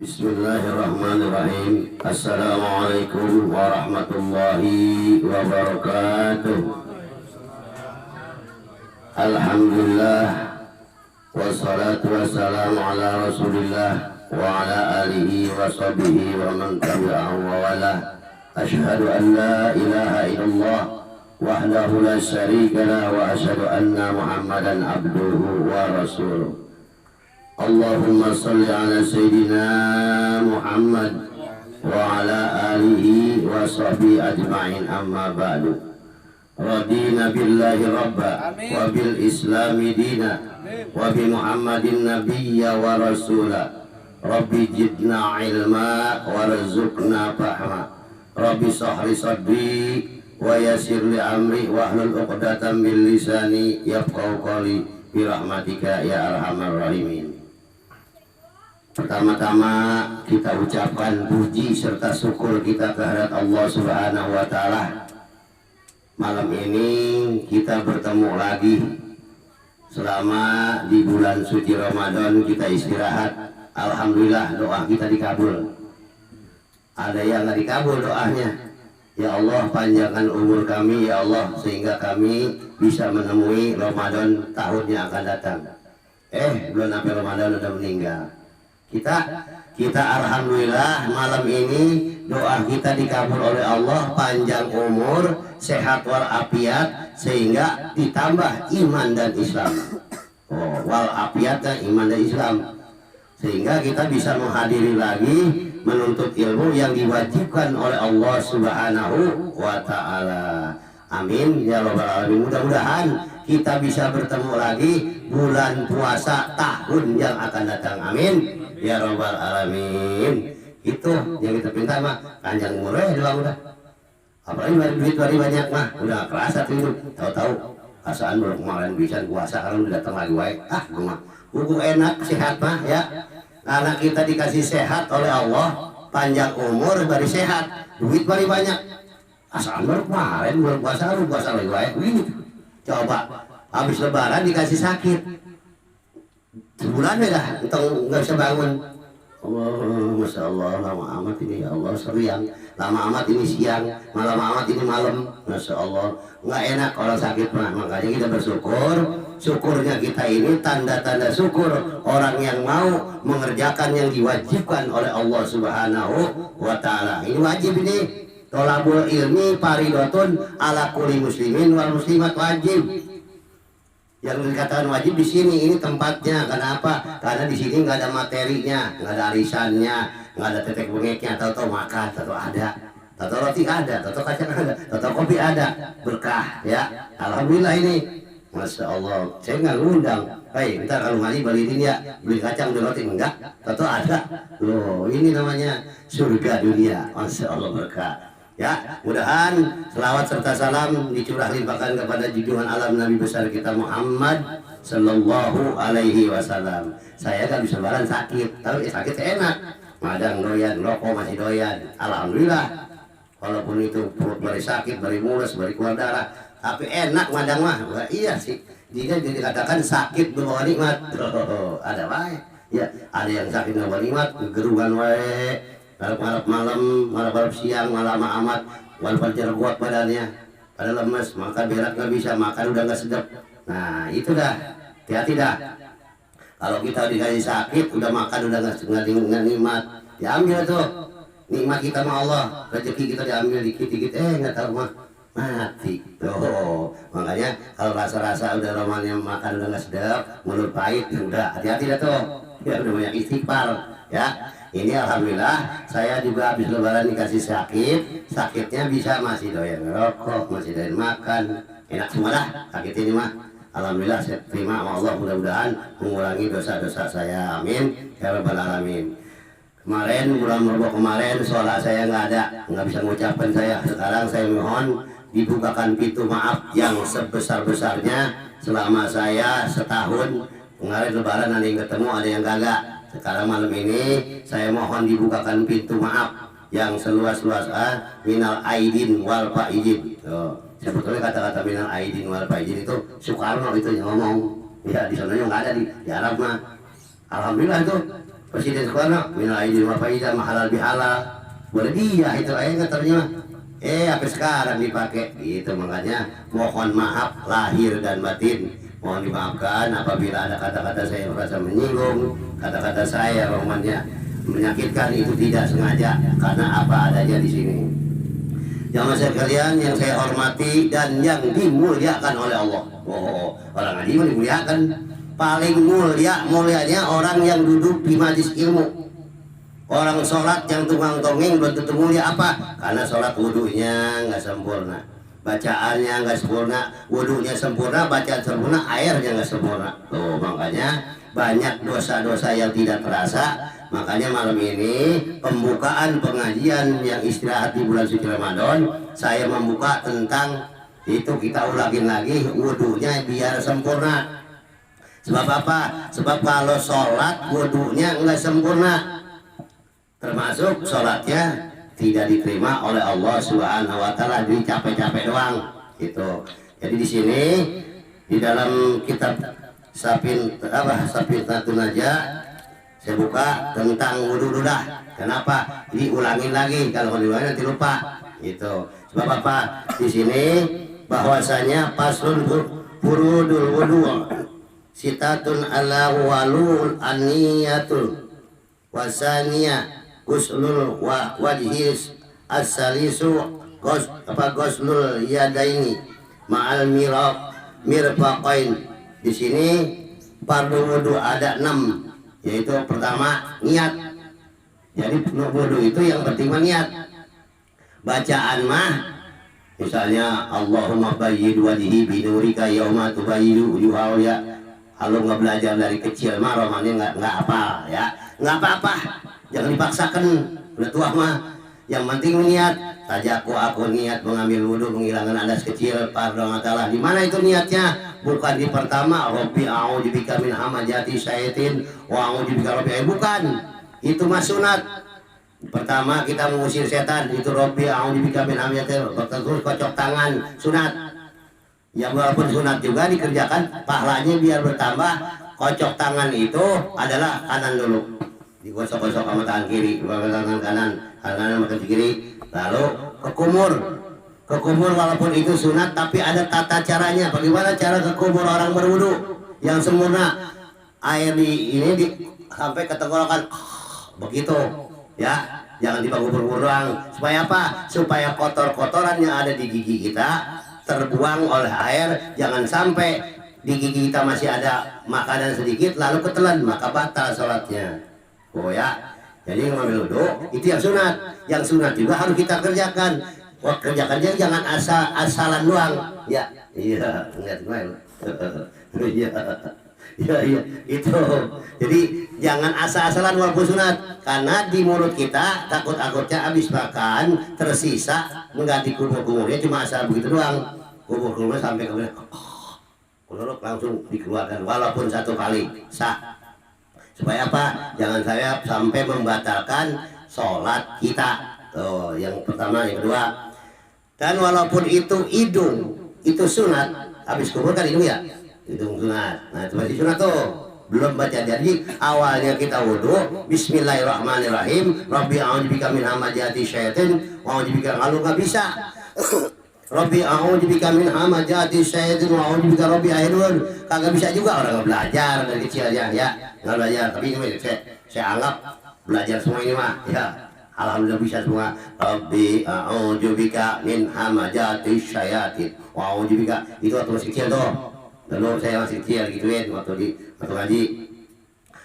Bismillahirrahmanirrahim. Assalamualaikum warahmatullahi wabarakatuh. Alhamdulillah, wassalatu wassalamu ala rasulillah wa ala alihi wa sahbihi wa man tabi'ahu wa wala. Ashhadu an la ilaha illallah wahdahu la syarika lah wa ashhadu anna muhammadan abduhu wa rasuluh. Allahumma salli ala Sayyidina Muhammad wa ala alihi wa sahbihi ajma'in, amma ba'du. Radina billahi rabba wa bil islami dina wa bi Muhammadin nabiyya wa rasula. Rabbi jidna ilma warzuqna fahma. Rabbi sahli sadri wa yassir li amri wahlul 'uqdatam min lisani yafqahu qawli bi rahmatika ya arhamar rahimin. Pertama-tama kita ucapkan puji serta syukur kita kehadirat Allah Subhanahu wa Ta'ala. Malam ini kita bertemu lagi. Selama di bulan suci Ramadan kita istirahat. Alhamdulillah doa kita dikabul. Ada yang nggak dikabul doanya. Ya Allah, panjangkan umur kami ya Allah, sehingga kami bisa menemui Ramadan tahun yang akan datang. Belum sampai Ramadan udah meninggal. Kita alhamdulillah malam ini doa kita dikabul oleh Allah, panjang umur, sehat walafiat, sehingga ditambah iman dan Islam. Walafiat dan iman dan Islam, sehingga kita bisa menghadiri lagi menuntut ilmu yang diwajibkan oleh Allah Subhanahu wa Ta'ala. Amin ya rabbal alamin. Mudah-mudahan kita bisa bertemu lagi bulan puasa tahun yang akan datang. Amin ya rabbal alamin. Itu yang kita pinta mah, panjang umur doang udah. Apalagi duit banyak mah udah kerasa tuh hidup. Tahu-tahu asaan baru kemarin bisa puasa, kalau udah datang lagi wae. Gua hukum enak sehat mah ya. Karena kita dikasih sehat oleh Allah, panjang umur bari sehat, duit bari banyak. Asaan baru kemarin bulan puasa lagi wae. Coba habis lebaran dikasih sakit, sebulan beda, entong nggak bisa bangun. Masya Allah, lama amat ini ya Allah, seriang, lama amat ini siang, malam amat ini malam. Masya Allah, nggak enak orang sakit mah. Makanya kita bersyukur. Syukurnya kita ini tanda-tanda syukur orang yang mau mengerjakan yang diwajibkan oleh Allah Subhanahu wa Ta'ala. Ini wajib ini. Tolabul ilmi paridotun ala kulli muslimin wal muslimat, wajib. Yang dikatakan wajib di sini ini tempatnya. Kenapa? Karena di sini nggak ada materinya, nggak ada arisannya, nggak ada tetek bengeknya. Tahu-tahu makan, tahu ada, tahu roti ada, tahu kacang ada, tahu kopi ada, berkah ya. Alhamdulillah ini, masya Allah. Saya nggak ngundang. Hei, ntar kalau ngali balikin ya, beli kacang beli roti enggak? Tahu ada. Loh, ini namanya surga dunia. Masya Allah, berkah. Ya, mudahan selawat serta salam dicurah limpahkan kepada junjungan alam Nabi besar kita Muhammad Sallallahu Alaihi Wasallam. Saya kan bisa lebaran sakit, tapi sakit enak. Madang doyan, rokok masih doyan. Alhamdulillah. Walaupun itu perut bari sakit, bari mulus, bari keluar darah, tapi enak madang mah. Wah, iya sih. Dia jadi dikatakan sakit membawa nikmat. Ada wae. Ya, ada yang sakit membawa nikmat, gerugan wae. Malam siang, malam amat, walaupun jergot badannya, pada lemes, maka berak nggak bisa, makan udah nggak sedap. Nah itu dah, hati-hati dah. Kalau kita dikasih sakit, udah makan udah nggak nikmat, diambil tuh nikmat kita sama Allah, rezeki kita diambil dikit-dikit, nggak tahu mah mati. Tuh makanya kalau rasa-rasa udah romannya makan udah nggak sedap, mulut pahit, udah hati-hati dah tuh. Ya udah banyak istighfar ya. Ini alhamdulillah saya juga habis lebaran dikasih sakit, sakitnya bisa masih doyan rokok, masih doyan makan, enak semua dah sakit ini mah. Alhamdulillah saya terima sama Allah, mudah-mudahan mengurangi dosa-dosa saya, amin ya rabbal alamin. Kemarin bulan Ramadan kemarin sholat saya nggak bisa mengucapkan saya. Sekarang saya mohon dibukakan pintu maaf yang sebesar-besarnya selama saya setahun. Kemarin lebaran ada yang ketemu, ada yang kagak. Sekarang malam ini saya mohon dibukakan pintu maaf yang seluas-luas minal aidin wal faizin. Sebetulnya kata-kata minal aidin wal faizin itu Soekarno itu yang ngomong. Ya di sana nggak ada di Arab mah. Alhamdulillah itu Presiden Soekarno minal aidin wa faida mahalal bihalal, boleh dia itu ayatnya terjemah. Sampai sekarang dipakai itu, makanya mohon maaf lahir dan batin, mohon dimaafkan apabila ada kata-kata saya merasa menyinggung, kata-kata saya romannya menyakitkan, itu tidak sengaja karena apa adanya di sini. Jamaah sekalian yang saya hormati dan yang dimuliakan oleh Allah. Orang ngaji dimuliakan. Paling mulianya orang yang duduk di majlis ilmu. Orang sholat yang tunggang-tongeng belum tentu mulia. Apa? Karena sholat wudhunya nggak sempurna, bacaannya nggak sempurna, wudhunya sempurna, bacaan sempurna, airnya nggak sempurna. Tuh makanya banyak dosa-dosa yang tidak terasa. Makanya malam ini pembukaan pengajian yang istirahat di bulan suci Ramadan, saya membuka tentang itu, kita ulangin lagi wudhunya biar sempurna. Sebab apa? Sebab kalau sholat wudhunya nggak sempurna, termasuk sholatnya tidak diterima oleh Allah Subhanahu Wa Taala, jadi capek-capek doang. Gitu. Jadi di sini di dalam kitab Safinatun Najah saya buka tentang wudhu dah. Kenapa? Jadi ulangin lagi, kalau diulangin nanti lupa. Gitu. Sebab apa? Di sini bahwasanya paslun furudul wudhu sitatun ala walul aniyatul wasania guslul wajhis as-salisu goslul yadaini ma'al mirfaqain. Di sini fardu wudu ada 6, yaitu pertama niat. Jadi wudu itu yang penting niat. Bacaan mah misalnya Allahumma bayyid wajhi binurika yauma tubayyidu wujuhal ya. Kalau nggak belajar dari kecil mah romannya nggak apa ya, nggak apa-apa, jangan dipaksakan, udah tua mah. Yang penting niat. Saja aku niat mengambil wudhu menghilangkan hadas kecil, pardon Allah. Di mana itu niatnya? Bukan di pertama Rabbi a'udzubika min hamajati syaitin wa a'udzubika rabbi, bukan. Itu mah sunat. Pertama kita mengusir setan, itu Rabbi a'udzubika min hamajati, terus kocok tangan, sunat. Ya walaupun sunat juga dikerjakan, pahalanya biar bertambah. Kocok tangan itu adalah kanan dulu, digosok-gosok sama tangan kiri, tangan kanan makan kiri, lalu ke kumur walaupun itu sunat tapi ada tata caranya. Bagaimana cara ke kumur orang berwudu yang sempurna? Air sampai ke tenggorokan, begitu ya, jangan dibanggur doang. Supaya apa? Supaya kotor-kotoran yang ada di gigi kita terbuang oleh air. Jangan sampai di gigi kita masih ada makanan sedikit lalu ketelan, maka batal sholatnya. Ya, jadi mengambil wudhu itu yang sunat. Yang sunat juga harus kita kerjakan. Kerjakannya jangan asalan doang. Ya, iya, ingat iya, itu. Jadi jangan asal-asalan walaupun sunat, karena di mulut kita takut-takutnya habis makan tersisa mengganti kumur-kumurnya cuma asal begitu doang. Kumur-kumurnya sampai kemudian langsung dikeluarkan walaupun satu kali sah. Supaya apa? Jangan saya sampai membatalkan sholat kita. Tuh, yang pertama. Yang kedua, dan walaupun itu hidung itu sunat, habis kubur kan hidung ya, hidung sunat. Nah itu masih sunat tuh, belum baca. Jadi awalnya kita wudhu bismillahirrahmanirrahim, Rabbi a'udzubika min hamajati syaitin wa a'udzubika, kalau nggak bisa Rabbi a'udzubika min hamajati syaitin wa a'udzubika Rabbi akhirun, kagak bisa juga. Orang nggak belajar dari kecil ya nggak belajar. Tapi ini saya anggap belajar semua ini mah ya, alhamdulillah bisa semua. Rabbi a'udzubika min hamajati syaitin wa a'udzubika, itu waktu masih kecil tuh. Dulu saya masih kecil gituin waktu ngaji.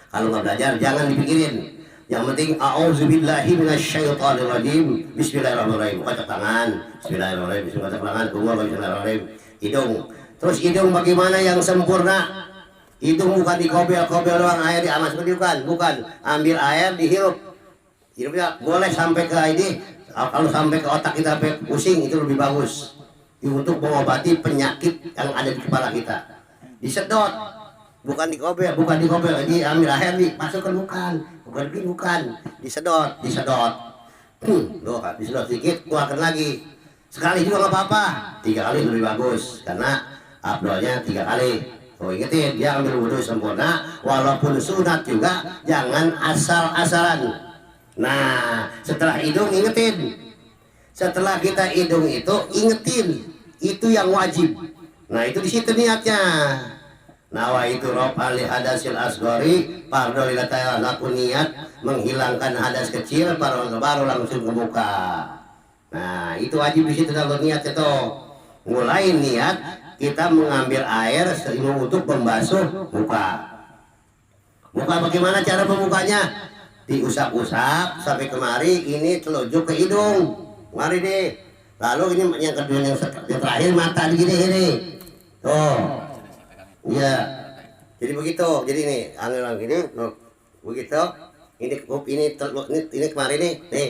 Kalau nggak belajar jangan dipikirin. Yang penting a'udzubillahi minasyaitonirrajim, bismillahirrahmanirrahim. Kocok tangan, bismillahirrahmanirrahim. Bismillahirrahmanirrahim. Hidung. Terus hidung bagaimana yang sempurna? Hidung bukan dikobel-kobel doang, air diamas, bukan. Ambil air dihirup. Hirupnya boleh sampai ke ini. Kalau sampai ke otak kita sampai pusing itu lebih bagus. Untuk mengobati penyakit yang ada di kepala kita. Disedot, bukan dikobel. Ini ambil air dimasukkan, bukan. Disedot. Loh, disedot sedikit, keluarkan lagi. Sekali juga nggak apa-apa. 3 kali lebih bagus, karena abdolnya 3 kali. Oh ingetin, dia ambil wudhu sempurna, walaupun sunat juga jangan asal-asalan. Nah setelah hidung ingetin, setelah kita hidung itu ingetin, itu yang wajib. Nah itu di situ niatnya. Nawa itu rob ali hadasil asgori, pardo lilataya laku niat menghilangkan hadas kecil, baru langsung ke muka. Nah itu wajib di situ kalau niat itu. Mulai niat kita mengambil air untuk membasuh muka. Muka bagaimana cara membukanya? Diusap-usap sampai kemari, ini telunjuk ke hidung. Mari deh. Lalu ini yang kedua yang terakhir mata begini ini. Tuh. Iya. Jadi begitu. Jadi ini angin gini, begitu. Ini kemari nih. Nih.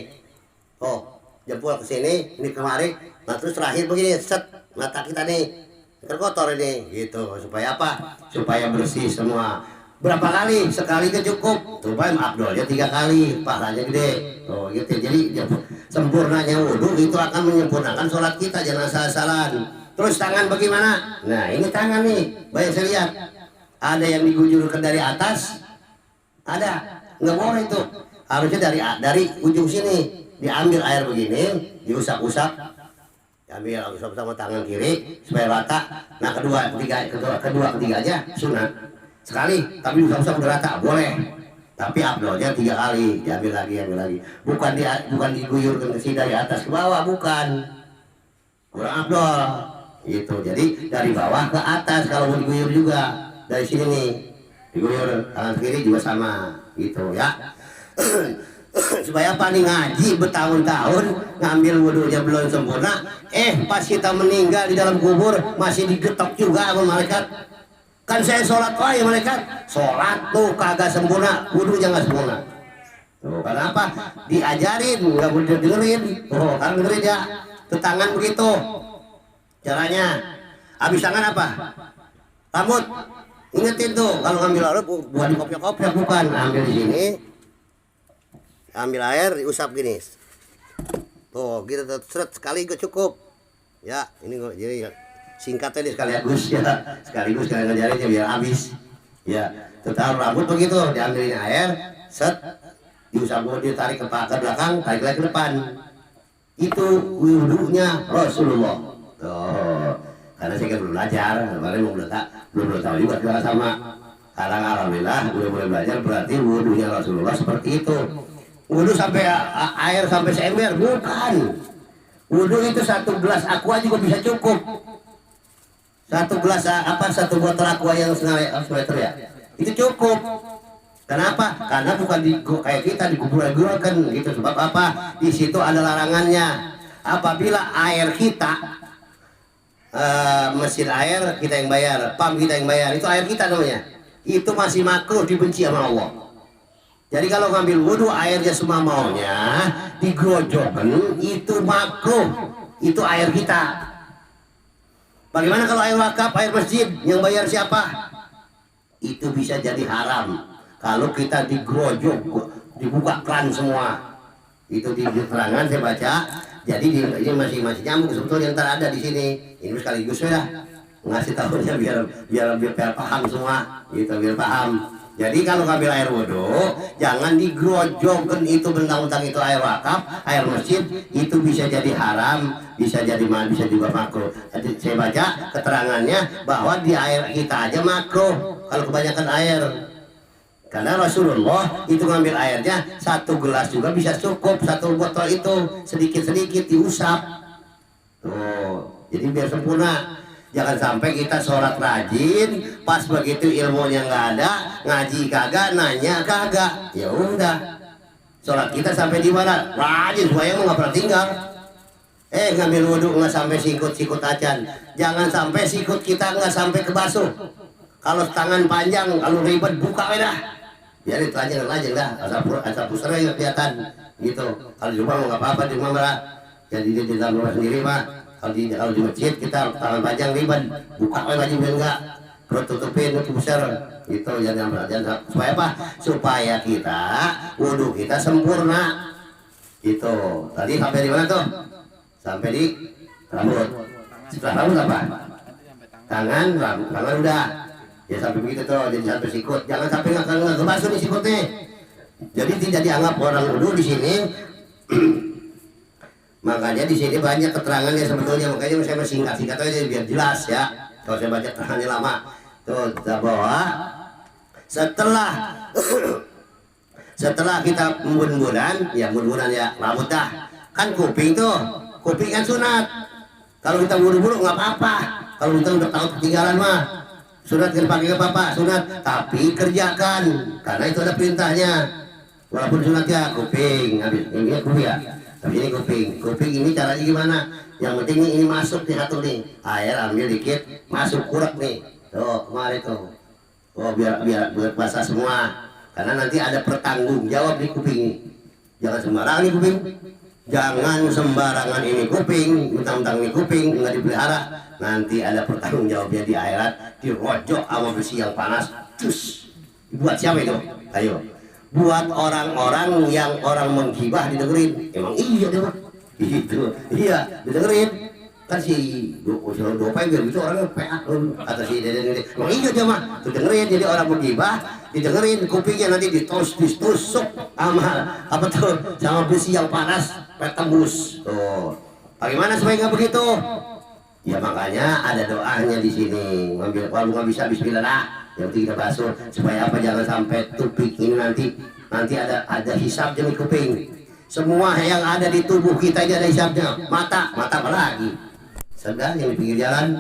Oh, jempol ke sini, ini kemari. Nah terus terakhir begini, set mata kita nih terkotor ini gitu. Supaya apa? Supaya bersih semua. Berapa kali? Sekali itu cukup. Supaya abdolnya 3 kali, pahalanya gede. Oh gitu. Jadi sempurnanya wudhu itu akan menyempurnakan sholat kita, jangan asal-asalan. Terus tangan bagaimana? Nah ini tangan nih, banyak saya lihat ada yang digujurkan dari atas, ada nggak boleh itu, harusnya dari ujung sini diambil air begini, diusap-usap, diambil usap sama tangan kiri supaya rata. Nah kedua ketiga aja sunat sekali, tapi usap-usap udah rata boleh. Tapi abdolnya 3 kali, diambil lagi. Bukan diguyurkan ke sini dari atas ke bawah, bukan. Kurang abdol. Gitu. Jadi dari bawah ke atas kalau mau diguyur juga. Dari sini nih, diguyur tangan kiri juga sama. Gitu ya. Supaya apa nih, ngaji bertahun-tahun ngambil wudhunya belum sempurna, pas kita meninggal di dalam kubur masih digetok juga sama malaikat. Kan saya sholat, wah ya malaikat, sholat tuh kagak sempurna, wudhunya nggak sempurna. Tuh, karena apa? Diajarin, nggak boleh dengerin. Oh, kan dengerin ya. Tuh tangan begitu caranya. Habis tangan apa? Rambut. Ingetin tuh, kalau ngambil air bukan di kopiak-kopiak, bukan. Ambil di sini, ambil air, diusap gini. Tuh, gitu tuh, seret sekali juga cukup. Ya, ini jadi singkatnya nih sekaligus ya, sekaligus kalian ngajarinnya biar habis. Ya, tetap rambut begitu, diambilin air, set, diusap dulu, ditarik ke belakang, tarik lagi ke depan. Itu wudhunya Rasulullah. Tuh, karena saya kan belum belajar, kemarin belum tahu juga juga sama. Sekarang alhamdulillah boleh belajar, berarti wudhunya Rasulullah seperti itu. Wudhu sampai air sampai seember, bukan. Wudhu itu 1 gelas aqua juga bisa cukup. 1 gelas satu botol aqua yang setengah liter ya, itu cukup. Kenapa? Karena bukan kayak kita digubur-guburkan gitu. Sebab apa? Di situ ada larangannya. Apabila air kita mesin air kita yang bayar, pam kita yang bayar, itu air kita namanya, itu masih makruh, dibenci sama Allah. Jadi kalau ngambil wudhu airnya semua maunya digrojokan, itu makruh, itu air kita. Bagaimana kalau air wakaf, air masjid, yang bayar siapa? Itu bisa jadi haram kalau kita digrojok, dibuka kran semua. Itu di keterangan saya baca. Jadi ini masih nyambung sebetulnya, ntar ada di sini. Ini sekaligus ya ngasih tahunya biar paham semua, gitu, biar paham. Jadi kalau ngambil air wudhu jangan digrojokkan, itu bentang-bentang itu air wakaf, air masjid, itu bisa jadi haram, bisa juga makruh. Jadi saya baca keterangannya bahwa di air kita aja makruh kalau kebanyakan air. Karena Rasulullah itu ngambil airnya 1 gelas juga bisa cukup, 1 botol itu sedikit-sedikit diusap. Tuh, jadi biar sempurna. Jangan sampai kita sholat rajin, pas begitu ilmunya nggak ada, ngaji kagak, nanya kagak, ya udah. Sholat kita sampai di mana? Rajin, supaya nggak pernah tinggal. Ngambil wudhu nggak sampai sikut acan. Jangan sampai sikut kita nggak sampai ke basuh. Kalau tangan panjang, kalau ribet buka dah. Biar itu aja dah. Asal pusarnya kelihatan, gitu. Kalau di rumah nggak apa-apa, di rumah malah. Jadi di dalam rumah sendiri mah. Kalau di masjid kita tangan panjang ribet, buka baju biar enggak, perut tutupin itu besar, gitu. Jangan supaya apa? Supaya kita wudhu kita sempurna, gitu. Tadi sampai di mana tuh? Sampai di rambut. Setelah rambut apa? Tangan udah. Ya sampai begitu tuh, jadi sampai sikut. Jangan sampai nggak ngebasuh nih sikutnya. Jadi tidak dianggap orang wudhu di sini. Makanya di sini banyak keterangannya sebetulnya. Makanya saya masih singkat aja biar jelas ya. Kalau saya baca keterangannya lama. Tuh bahwa setelah kita embun-embunan, ya embun-embunan ya rambut dah. Kan kuping tuh, kuping kan sunat. Kalau kita buru-buru nggak apa-apa. Kalau kita udah tahu ketinggalan mah, sunat kan pakai nggak apa-apa, sunat. Tapi kerjakan, karena itu ada perintahnya. Walaupun sunat ya kuping, habis ini kuping ya. Tapi ini kuping ini caranya gimana? Yang penting ini masuk nih satu nih, air ambil dikit, masuk kurek nih. Tuh kemarin tuh. Oh biar basah semua. Karena nanti ada pertanggung jawab di kuping. Jangan sembarangan nih kuping. Jangan sembarangan ini kuping, mentang-mentang ini kuping nggak dipelihara. Nanti ada pertanggung jawabnya di akhirat, dirojok sama besi yang panas. Cus. Buat siapa itu? Ayo. Buat orang-orang yang orang menghibah didengerin. Emang iya deh mah. Itu iya didengerin. Kan si dopai biar gitu orangnya PA kata si dede. Emang iya dia mah. Tuh dengerin, jadi orang menghibah didengerin, kupingnya nanti ditusuk sama apa tuh, sama besi yang panas tembus. Tuh. Bagaimana supaya nggak begitu? Ya makanya ada doanya di sini. Ngambil kalau nggak bisa bismillah lah. Yang penting kita basuh supaya apa, jangan sampai tupik ini nanti ada hisabnya di kuping. Semua yang ada di tubuh kita ini ada hisabnya. Mata apa lagi? Sedang yang di pinggir jalan,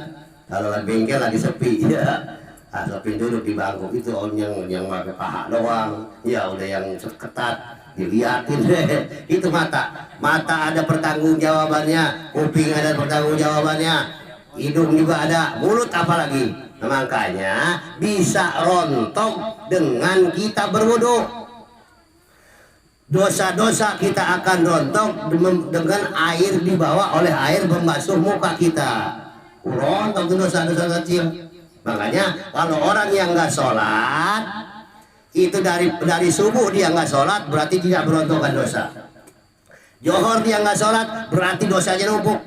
kalau lagi bengkel lagi sepi ya. Sepi duduk di bangku itu orang yang pakai paha doang. Ya udah yang ketat dilihatin deh. Itu mata ada pertanggungjawabannya, kuping ada pertanggungjawabannya, hidung juga ada, mulut apalagi. Nah, makanya bisa rontok dengan kita berwudu. Dosa-dosa kita akan rontok dengan air dibawa oleh air membasuh muka kita. Rontok dosa-dosa kecil. Makanya kalau orang yang nggak sholat itu dari subuh dia nggak sholat berarti tidak berontokkan dosa. Johor dia nggak sholat berarti dosanya numpuk.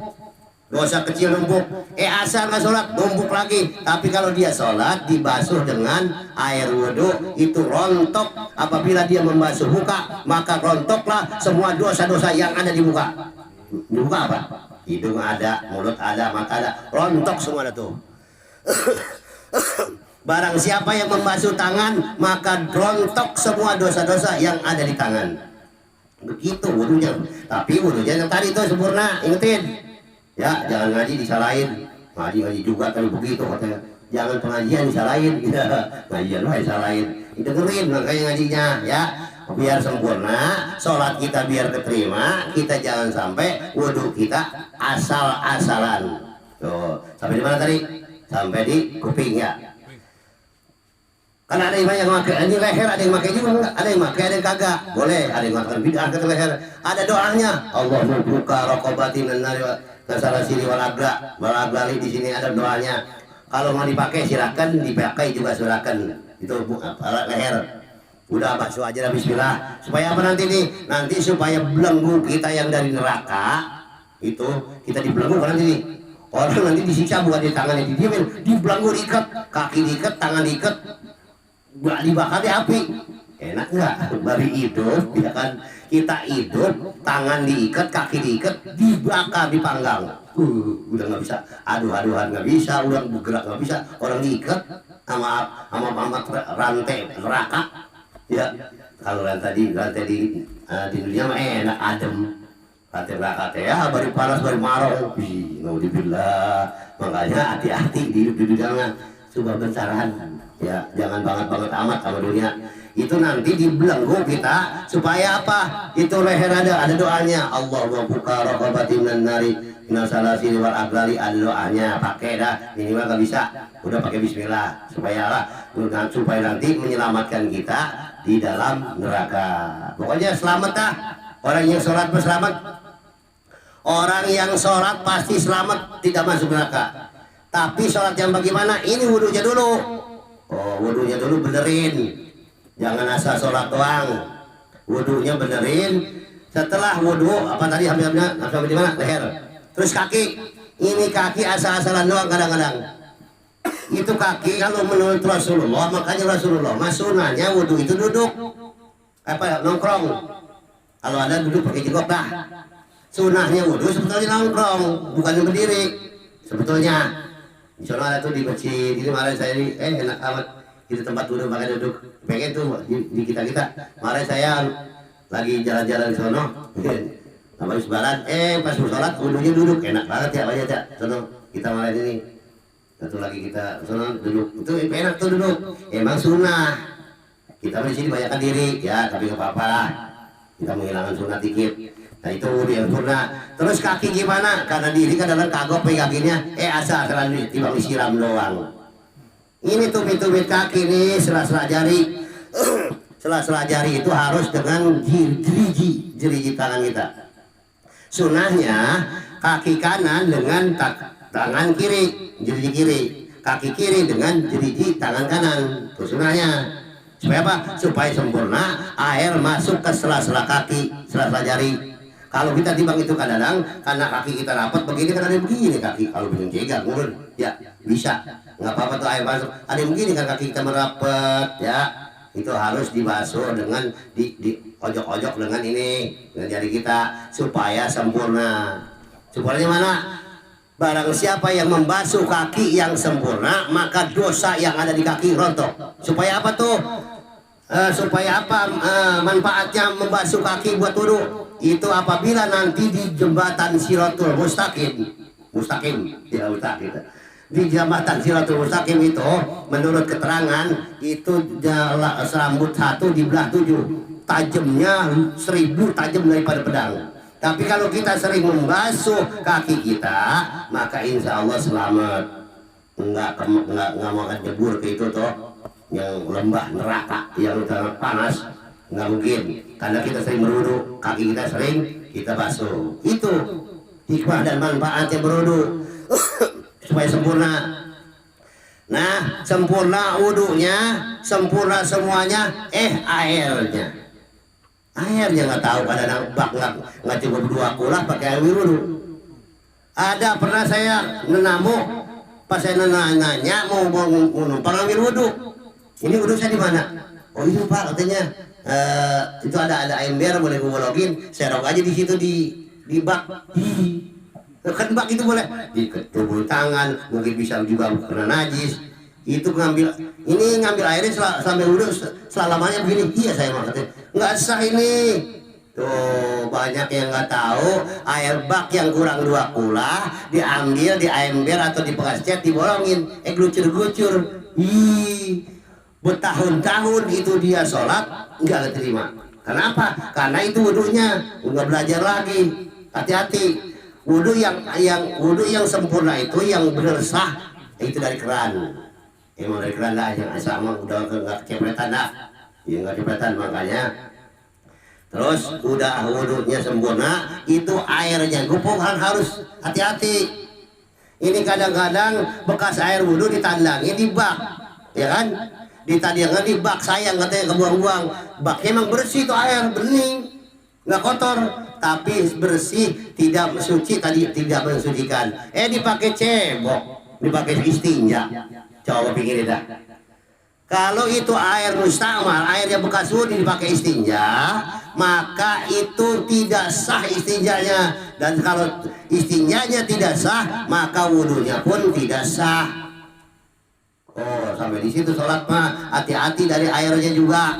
Dosa kecil numpuk. Asar nggak sholat numpuk lagi. Tapi kalau dia sholat dibasuh dengan air wudhu itu rontok. Apabila dia membasuh muka maka rontoklah semua dosa-dosa yang ada di muka. Di muka apa? Hidung ada, mulut ada, mata ada, rontok semua ada tuh. Barang siapa yang membasuh tangan maka rontok semua dosa-dosa yang ada di tangan. Begitu wudhunya. Tapi wudhunya yang tadi itu sempurna, ingetin. Ya, jangan ngaji disalahin. Ngaji juga kan begitu katanya. Jangan pengajian disalahin. Ya, ngajian lah disalahin. Dengerin makanya ngajinya ya. Biar sempurna, sholat kita biar keterima, kita jangan sampai wudhu kita asal-asalan. Tuh, sampai di mana tadi? Sampai di kuping ya. Karena ada yang banyak pakai ini leher, ada yang pakai juga enggak, ada yang pakai, ada yang kagak. Boleh, ada yang makan bid'ah ke leher. Ada doanya. Allah membuka rokobatin dan nari kesalahan sini walaglali di sini ada doanya. Kalau mau dipakai silakan, dipakai juga silakan. Itu alat leher. Udah basuh aja bismillah. Supaya apa nanti nih? Nanti supaya belenggu kita yang dari neraka itu kita dibelenggu kan nanti nih. Orang nanti disiksa bukan di tangannya didiemin, dibelenggu diikat, kaki diikat, tangan diikat. Dibakar di api, enak nggak? Bari hidup, ya kan? Kita hidup, tangan diikat, kaki diikat, dibakar, dipanggang. Udah nggak bisa, aduh-aduhan nggak bisa, udah bergerak nggak bisa. Orang diikat sama rantai neraka, ya. Kalau rantai di dunia mah enak, adem. Rantai neraka teh ya, baru panas, baru marau. Naudzubillah. Makanya hati-hati di dunia, coba bencarahan. Ya, jangan banget amat sama dunia. Itu nanti dibelenggu kita supaya apa? Itu leher ada doanya. Allah membuka rokobatin dan nari nasalasi wal aglali, ada doanya. Pakai dah, minimal nggak bisa. Udah pakai bismillah supaya apa? Supaya nanti menyelamatkan kita di dalam neraka. Pokoknya selamat dah. Orang yang sholat berselamat. Orang yang sholat pasti selamat, tidak masuk neraka. Tapi sholat yang bagaimana? Ini wudhunya dulu. Oh, wudhunya dulu benerin. Jangan asal sholat doang. Wudhunya benerin. Setelah wudhu, apa tadi sampai di mana? Leher. Terus kaki. Ini kaki asal-asalan doang kadang-kadang. itu kaki kalau menurut Rasulullah, makanya Rasulullah sunahnya wudhu itu duduk, apa nongkrong. Kalau ada duduk pakai jenggot dah. Sunahnya wudhu sebetulnya nongkrong, bukan berdiri. Sebetulnya di sana ada tuh di masjid ini kemarin saya ini enak amat itu tempat duduk pakai duduk pengen tuh di kita kemarin saya lagi jalan-jalan di sana sama sebaran pas sholat wudhunya duduk enak banget ya banyak ya sana kita kemarin ini satu lagi kita sana duduk itu enak tuh duduk emang sunnah kita di sini banyakkan diri ya tapi nggak apa-apa lah kita menghilangkan sunnah dikit. Nah itu yang sunnah. Terus kaki gimana? Karena diri kan dalam kagok kakinya asal terlalu timbang disiram doang. Ini tumit-tumit kaki nih sela-sela jari. Sela-sela jari itu harus dengan jeriji tangan kita. Sunnahnya kaki kanan dengan tangan kiri, jeriji kiri. Kaki kiri dengan jeriji tangan kanan. Itu sunnahnya. Supaya apa? Supaya sempurna air masuk ke sela-sela kaki, sela-sela jari. Kalau kita timbang itu kadang karena kaki kita rapat begini kan ada yang begini kaki kalau begini jegal ngurun ya bisa nggak apa-apa tuh air masuk ada yang begini kan kaki kita merapat ya itu harus dibasuh dengan di ojok-ojok dengan ini dengan jari kita supaya sempurna. Sempurnanya mana? Barang siapa yang membasuh kaki yang sempurna maka dosa yang ada di kaki rontok. Supaya apa tuh? Supaya apa manfaatnya membasuh kaki buat wudhu? Itu apabila nanti di jembatan Siratul Mustaqim ya mustaqim di jembatan Siratul Mustaqim itu menurut keterangan itu serambut satu dibelah 7 tajamnya 1000 tajam daripada pedang. Tapi kalau kita sering membasuh kaki kita maka insya Allah selamat nggak mau akan jebur ke itu toh yang lembah neraka yang sangat panas. Nggak mungkin karena kita sering berwudu kaki kita sering kita basuh itu hikmah dan manfaatnya berwudu supaya sempurna. Nah sempurna wudunya sempurna semuanya airnya nggak tahu kadang bak nggak cukup 2 kulah pakai air wudu. Ada pernah saya nenamu pas saya nanya mau numpang ambil wudu ini wudu saya di mana? Oh itu Pak katanya itu ada ember boleh ngomongin serok aja di situ di bak kan bak itu boleh di tubuh tangan mungkin bisa juga kena najis itu ngambil airnya sampai udah selamanya begini iya saya maksudnya nggak sah ini tuh banyak yang nggak tahu air bak yang kurang 2 kulah diambil di ember atau di bekas cat dibolongin glucur bertahun-tahun itu dia sholat nggak terima. Kenapa? Karena itu wudhunya nggak belajar lagi. Hati-hati. Wudhu yang sempurna itu yang benar sah itu dari keran. Emang dari keran lah yang sama udah nggak kecepretan dah. Ya nggak kecepretan makanya. Terus udah wudhunya sempurna itu airnya gupukan harus hati-hati. Ini kadang-kadang bekas air wudhu ditandangi di bak, ya kan? Ditadiangan di bak sayang katanya kebuang-buang baknya emang bersih tuh air bening nggak kotor tapi bersih tidak suci tadi tidak mensucikan dipakai cebok dipakai istinja coba pikirin dah kalau itu air mustamal airnya bekas wudhu dipakai istinja maka itu tidak sah istinjanya dan kalau istinjanya tidak sah maka wudhunya pun tidak sah. Oh sampai di situ sholat mah hati-hati dari airnya juga.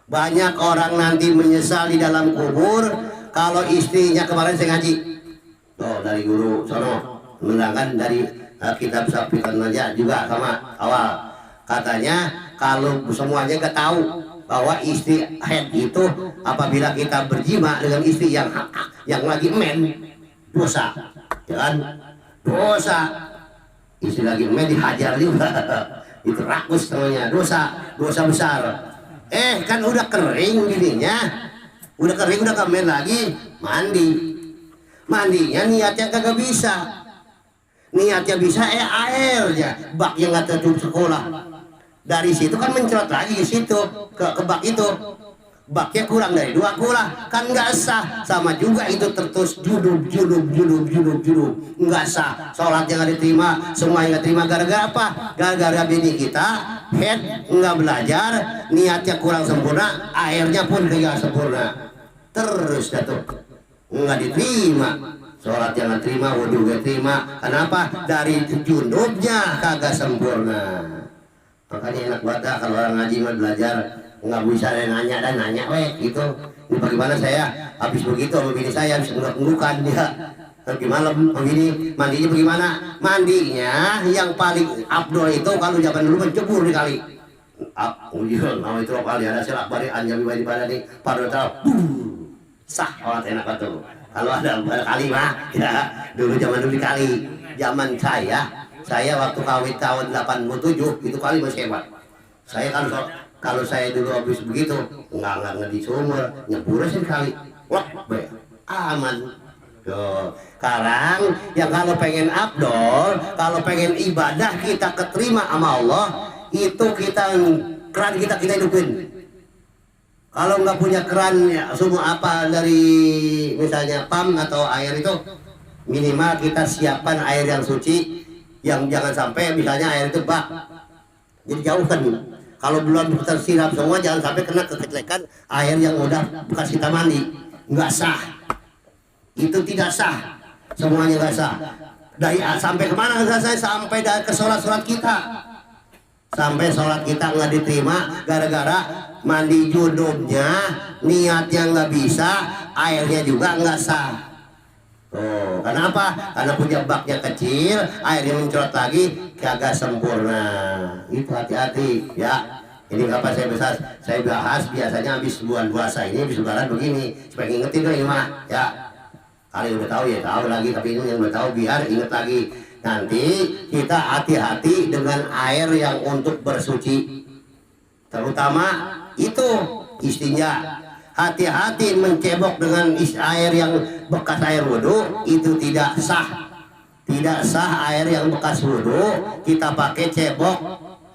Banyak orang nanti menyesal di dalam kubur kalau istrinya kemarin saya ngaji. Oh dari guru sono menerangkan dari kitab Safikan aja juga sama awal katanya kalau semuanya nggak tahu bahwa istri head itu apabila kita berjima dengan istri yang lagi men dosa, ya kan dosa. Istri lagi main dihajar juga itu rakus namanya dosa besar kan udah kering dirinya udah kering udah kamen lagi mandinya niatnya kagak bisa niatnya bisa airnya bak yang nggak tertutup sekolah dari situ kan mencrot lagi ke situ ke bak itu baknya kurang dari 2 kula kan nggak sah. Sama juga itu terus junub nggak sah, sholatnya nggak diterima, semuanya nggak terima. Gara-gara apa? Gara-gara bini kita head nggak belajar, niatnya kurang sempurna, airnya pun tidak sempurna, terus jatuh nggak diterima. Sholat yang nggak terima, wudhu nggak terima. Kenapa? Dari junubnya kagak sempurna. Makanya enak banget kalau orang ngaji mah belajar nggak bisa nanya gitu. Ini bagaimana saya habis begitu sama bini saya habis nggak dia nanti malam begini mandinya bagaimana? Mandinya yang paling abdul itu kalau zaman dulu mencebur di kali. Nah itu kali ada silap bari anjam di pada nih pada tahu sah orang enak betul. Kalau ada kali mah ya dulu zaman dulu di kali zaman saya waktu kawin tahun 87 itu kali masih hebat. Saya kalau saya dulu habis begitu nggak di sumur nyebur sekali wah aman. Tuh, sekarang yang kalau pengen abdol, kalau pengen ibadah kita keterima sama Allah, itu keran kita hidupin. Kalau nggak punya keran ya, semua apa dari misalnya pam atau air itu minimal kita siapkan air yang suci, yang jangan sampai misalnya air itu bak, jadi jauhkan. Kalau belum tersiram semua jangan sampai kena kekecelekan air yang udah bekas kita mandi, nggak sah. Itu tidak sah, semuanya nggak sah. Dari sampai kemana nggak sah? Sampai ke sholat kita, sampai sholat kita nggak diterima gara-gara mandi junubnya, niatnya nggak bisa, airnya juga nggak sah. Oh, kenapa? Karena punya baknya kecil, airnya mencerot lagi, kagak sempurna. Itu hati-hati ya. Ini apa saya bahas biasanya habis bulan puasa ini, habis lebaran begini, supaya ingetin dong ini mah ya. Kali udah tahu ya tahu lagi, tapi ini yang udah tahu biar inget lagi. Nanti kita hati-hati dengan air yang untuk bersuci, terutama itu istinja. Hati-hati mencebok dengan air yang bekas air wudhu, itu tidak sah. Tidak sah air yang bekas wudhu kita pakai cebok,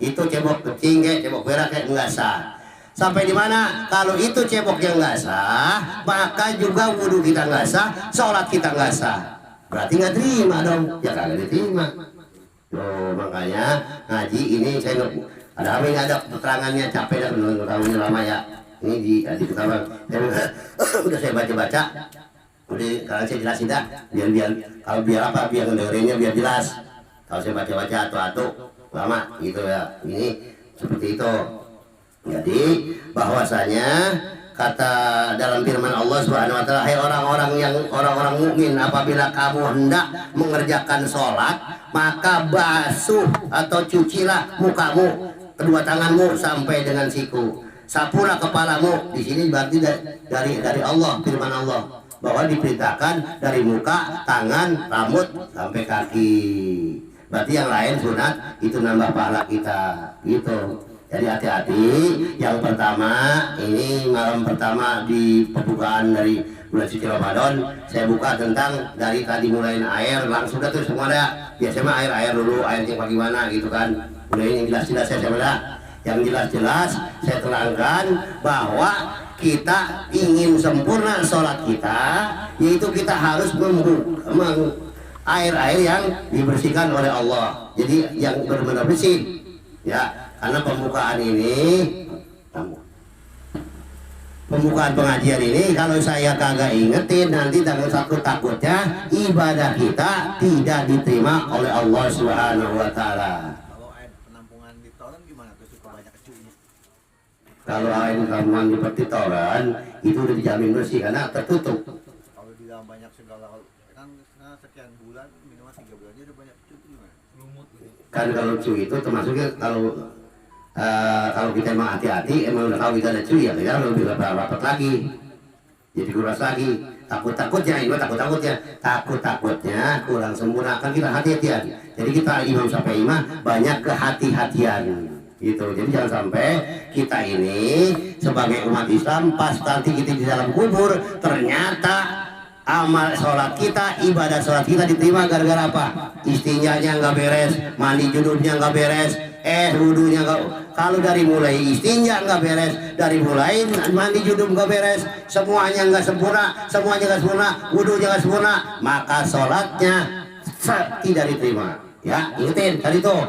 itu cebok kecing cebok berak nggak sah. Sampai di mana? Kalau itu ceboknya nggak sah, maka juga wudhu kita nggak sah, sholat kita nggak sah. Berarti nggak terima dong, ya kagak diterima. Tuh, makanya ngaji ini saya ada keterangannya, capek dah menurut lama ya. Ini di pertama udah saya baca, udah kalau saya jelasin dah, biar apa, biar ngedengerinnya biar jelas. Kalau saya baca atau lama gitu ya, ini seperti itu. Jadi bahwasanya kata dalam firman Allah Subhanahu wa taala, hai orang-orang mukmin, apabila kamu hendak mengerjakan sholat, maka basuh atau cucilah mukamu, kedua tanganmu sampai dengan siku. Sapulah kepalamu. Di sini berarti dari Allah, firman Allah bahwa diperintahkan dari muka, tangan, rambut sampai kaki. Berarti yang lain sunat itu nambah pahala kita gitu. Jadi hati-hati. Yang pertama, ini malam pertama di pembukaan dari bulan suci Ramadan, saya buka tentang dari tadi mulai air langsung tuh semua ada. Biasanya air dulu, airnya bagaimana gitu kan. Udah ini jelas-jelas saya dah. Yang jelas-jelas saya terangkan bahwa kita ingin sempurna sholat kita, yaitu kita harus air-air yang dibersihkan oleh Allah. Jadi yang benar-benar bersih ya. Karena pembukaan pengajian ini kalau saya kagak ingetin, nanti tanggal 1 takutnya ibadah kita tidak diterima oleh Allah Subhanahu wa taala. Kalau air penampungan di toren gimana tuh, suka banyak kecunya? Kalau air penampungan di toren itu udah dijamin bersih karena tertutup. Kalau di dalam banyak segala kan sekian bulan, minimal 3 bulan aja udah banyak kecu, gimana? Lumut Kan kalau cuy itu termasuknya kalau kita emang hati-hati, emang udah tahu kita ada cuy ya, kita lebih rapat lagi, jadi kuras lagi. Takutnya kurang sempurna, kan kita hati-hatian. Jadi kita Imam Syafi'i banyak kehati-hatian gitu. Jadi jangan sampai kita ini sebagai umat Islam pas nanti kita di dalam kubur ternyata amal sholat kita, ibadah sholat kita diterima gara-gara apa? Istinjanya nggak beres, mandi junubnya nggak beres, Wudhunya kalau dari mulai istinja nggak beres, dari mulai mandi junub nggak beres, semuanya nggak sempurna, wudhunya nggak sempurna, maka sholatnya tidak diterima. Ya, ingetin tadi tuh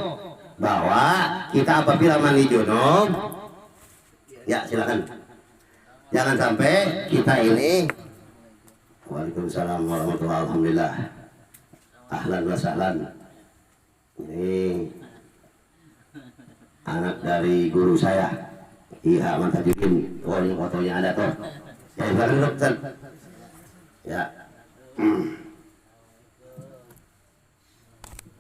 bahwa kita apabila mandi junub, ya silakan, jangan sampai kita ini. Waalaikumsalam warahmatullahi wabarakatuh. Alhamdulillah. Ahlan wa sahlan. Ini anak dari guru saya, Iha Mantajudin. Oh, ini fotonya ada tuh. Ya, dokter. Ya.